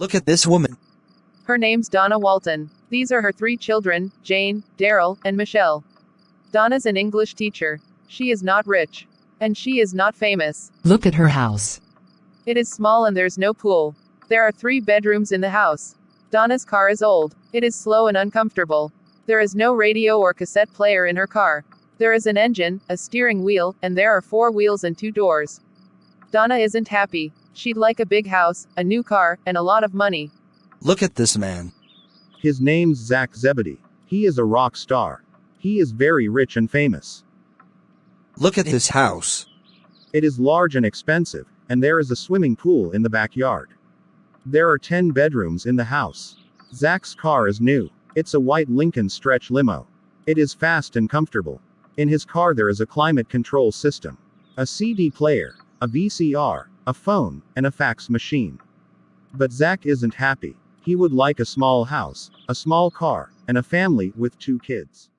Look at this woman. Her name's Donna Walton. These are her 3 children, Jane, Darryl, and Michelle. Donna's an English teacher. She is not rich. And she is not famous. Look at her house. It is small and there's no pool. There are 3 bedrooms in the house. Donna's car is old. It is slow and uncomfortable. There is no radio or cassette player in her car. There is an engine, a steering wheel, and there are 4 wheels and 2 doors. Donna isn't happy. She'd like a big house, a new car, and a lot of money. Look at this man. His name's Zebedee. He is a rock star. He is very rich and famous. Look at his house. It is large and expensive, and there is a swimming pool in the backyard. There are 10 bedrooms in the house. Zach's car is new. It's a white Lincoln stretch limo. It is fast and comfortable. In his car there is a climate control system, a CD player, a VCR, a phone, and a fax machine. But Zach isn't happy. He would like a small house, a small car, and a family with 2 kids.